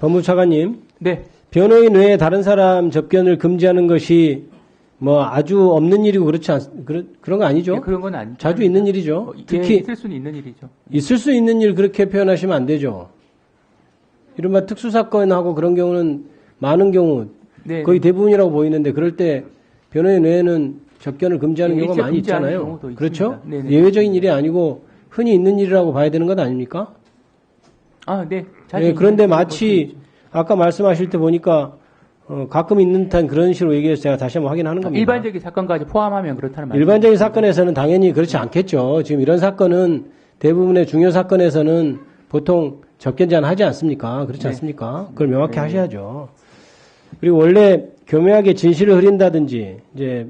법무차관님, 네. 변호인 외에 다른 사람 접견을 금지하는 것이 뭐 아주 없는 일이고 그런 거 아니죠? 네, 그런 건 아니죠. 자주 있는 일이죠. 특히 있을 수는 있는 일이죠. 있을 수 있는 일 그렇게 표현하시면 안 되죠. 이른바 특수사건하고 그런 경우는 많은 경우 네, 거의 대부분이라고 보이는데 그럴 때 변호인 외에는 접견을 금지하는 네, 경우가 많이 금지하는 있잖아요. 경우도 그렇죠? 있습니다. 네네. 예외적인 일이 아니고 흔히 있는 일이라고 봐야 되는 것 아닙니까? 네. 네, 그런데 마치 아까 말씀하실 때 보니까 가끔 있는 듯한 그런 식으로 얘기해서 제가 다시 한번 확인하는 겁니다. 일반적인 사건까지 포함하면 그렇다는 말이죠. 일반적인 사건에서는 당연히 그렇지 않겠죠. 지금 이런 사건은 대부분의 중요 사건에서는 보통 접견 제한하지 않습니까? 그렇지 네. 않습니까? 그걸 명확히 네. 하셔야죠. 그리고 원래 교묘하게 진실을 흐린다든지 이제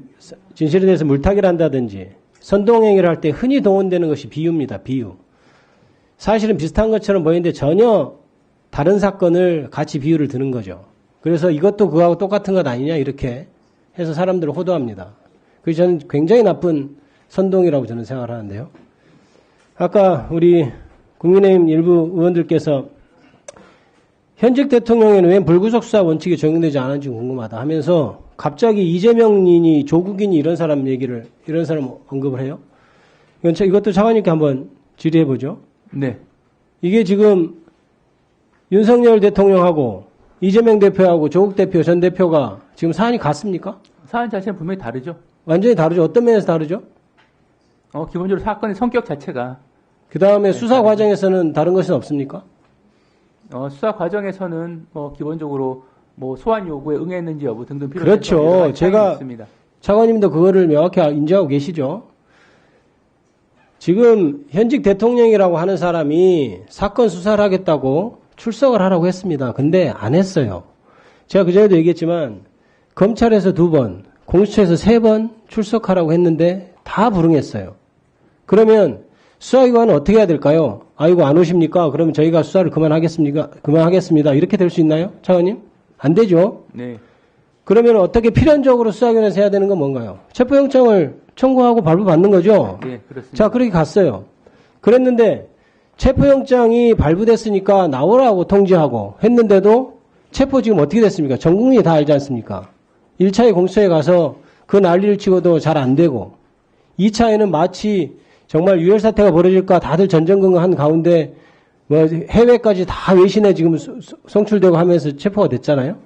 진실에 대해서 물타기를 한다든지 선동행위를 할 때 흔히 동원되는 것이 비유입니다. 비유. 사실은 비슷한 것처럼 보이는데 전혀 다른 사건을 같이 비유를 드는 거죠. 그래서 이것도 그거하고 똑같은 것 아니냐 이렇게 해서 사람들을 호도합니다. 그래서 저는 굉장히 나쁜 선동이라고 저는 생각을 하는데요. 아까 우리 국민의힘 일부 의원들께서 현직 대통령에는 왜 불구속 수사 원칙이 적용되지 않은지 궁금하다 하면서 갑자기 이재명이니 조국이니 이런 사람 언급을 해요. 이것도 차관님께 한번 질의해보죠. 네. 이게 지금 윤석열 대통령하고 이재명 대표하고 조국 대표 전 대표가 지금 사안이 같습니까? 사안 자체는 분명히 다르죠. 완전히 다르죠. 어떤 면에서 다르죠? 기본적으로 사건의 성격 자체가. 그 다음에 네, 수사 다르죠. 과정에서는 다른 것은 없습니까? 수사 과정에서는 기본적으로 소환 요구에 응했는지 여부 등등 필요한 그렇죠. 제가 있습니다. 차관님도 그거를 명확히 인지하고 계시죠. 지금 현직 대통령이라고 하는 사람이 사건 수사를 하겠다고 출석을 하라고 했습니다. 근데 안 했어요. 제가 그전에도 얘기했지만 검찰에서 2번, 공수처에서 3번 출석하라고 했는데 다 불응했어요. 그러면 수사기관은 어떻게 해야 될까요? 아이고 안 오십니까? 그러면 저희가 수사를 그만하겠습니다. 이렇게 될 수 있나요? 차관님? 안 되죠. 네. 그러면 어떻게 필연적으로 수사기관에서 해야 되는 건 뭔가요? 체포영장을 청구하고 발부받는 거죠? 네, 그렇습니다. 자, 그렇게 갔어요. 그랬는데 체포영장이 발부됐으니까 나오라고 통지하고 했는데도 체포 지금 어떻게 됐습니까? 전 국민이 다 알지 않습니까? 1차에 공수처에 가서 그 난리를 치고도 잘 안 되고 2차에는 마치 정말 유혈사태가 벌어질까 다들 전전긍긍한 가운데 해외까지 다 외신에 지금 송출되고 하면서 체포가 됐잖아요.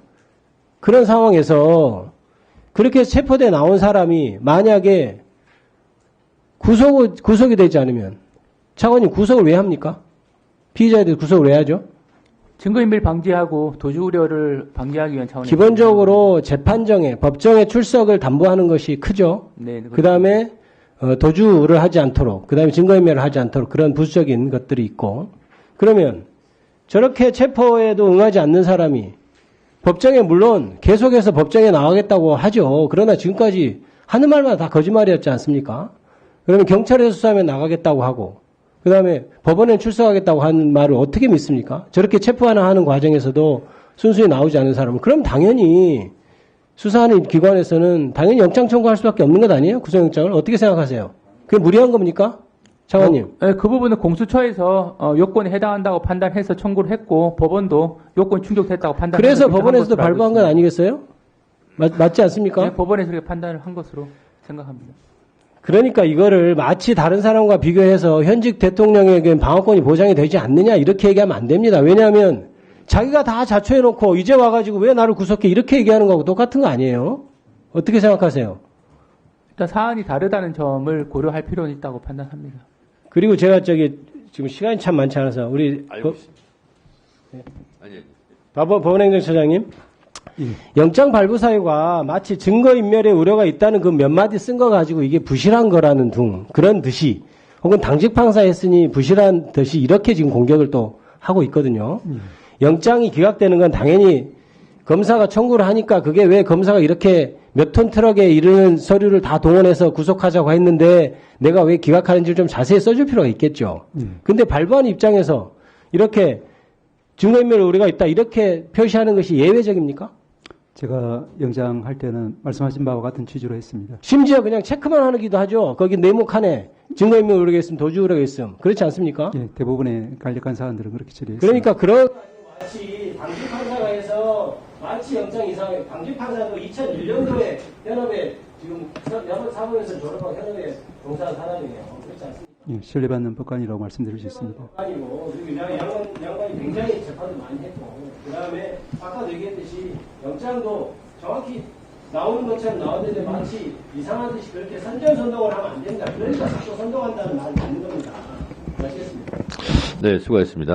그런 상황에서 그렇게 체포돼 나온 사람이 만약에 구속이 되지 않으면 차관님 구속을 왜 합니까? 피의자에 대해 구속을 왜 하죠? 증거인멸 방지하고 도주 우려를 방지하기 위한 차원에서 기본적으로 재판정에 법정에 출석을 담보하는 것이 크죠. 네, 그 다음에 도주를 하지 않도록, 그 다음에 증거인멸을 하지 않도록 그런 부수적인 것들이 있고 그러면 저렇게 체포에도 응하지 않는 사람이 법정에 물론 계속해서 법정에 나가겠다고 하죠. 그러나 지금까지 하는 말마다 다 거짓말이었지 않습니까? 그러면 경찰에서 수사하면 나가겠다고 하고 그 다음에 법원에 출석하겠다고 하는 말을 어떻게 믿습니까? 저렇게 체포하는 과정에서도 순수히 나오지 않은 사람은 그럼 당연히 수사하는 기관에서는 당연히 영장 청구할 수밖에 없는 것 아니에요? 구속영장을 어떻게 생각하세요? 그게 무리한 겁니까? 차관님. 그 부분은 공수처에서 요건에 해당한다고 판단해서 청구를 했고 법원도 요건 충족됐다고 판단했고 그래서 법원에서도 발부한 건 아니겠어요? 맞지 않습니까? 네, 법원에서 그렇게 판단을 한 것으로 생각합니다. 그러니까 이거를 마치 다른 사람과 비교해서 현직 대통령에게 방어권이 보장이 되지 않느냐 이렇게 얘기하면 안 됩니다. 왜냐하면 자기가 다 자초해놓고 이제 와가지고 왜 나를 구속해 이렇게 얘기하는 거하고 똑같은 거 아니에요? 어떻게 생각하세요? 일단 사안이 다르다는 점을 고려할 필요는 있다고 판단합니다. 그리고 제가 지금 시간이 참 많지 않아서 우리 법원행정처장님 영장 발부 사유가 마치 증거인멸의 우려가 있다는 그 몇 마디 쓴 거 가지고 이게 부실한 거라는 그런 듯이 혹은 당직 방사했으니 부실한 듯이 이렇게 지금 공격을 또 하고 있거든요. 영장이 기각되는 건 당연히 검사가 청구를 하니까 그게 왜 검사가 이렇게 몇 톤 트럭에 이르는 서류를 다 동원해서 구속하자고 했는데 내가 왜 기각하는지를 좀 자세히 써줄 필요가 있겠죠. 근데 발부하는 입장에서 이렇게 증거인멸 우려가 있다 이렇게 표시하는 것이 예외적입니까? 제가 영장할 때는 말씀하신 바와 같은 취지로 했습니다. 심지어 그냥 체크만 하기도 하죠. 거기 네모칸에 증거인멸 우려가 있으면 도주 우려가 있으면 그렇지 않습니까? 예, 대부분의 간략한 사안들은 그렇게 처리했습니다. 그러니까 그런 마치 당직 판사가 해서 마치 영장 이상 당직 판사도 2001년도에 현업에 지금 사법에서 졸업한 현업에 종사한 사람이에요. 그렇지 않습니까? 예, 신뢰받는 법관이라고 말씀드릴 수 있습니다. 아니고 그리고 양반이 굉장히 재판도 많이 했고 그다음에 아까도 얘기했듯이 영장도 정확히 나오는 것처럼 나오는데 마치 이상한 듯이 그렇게 선전선동을 하면 안 된다. 그러니까 자꾸 선동한다는 말이 맞는 겁니다. 아시겠습니까? 네, 수고하셨습니다.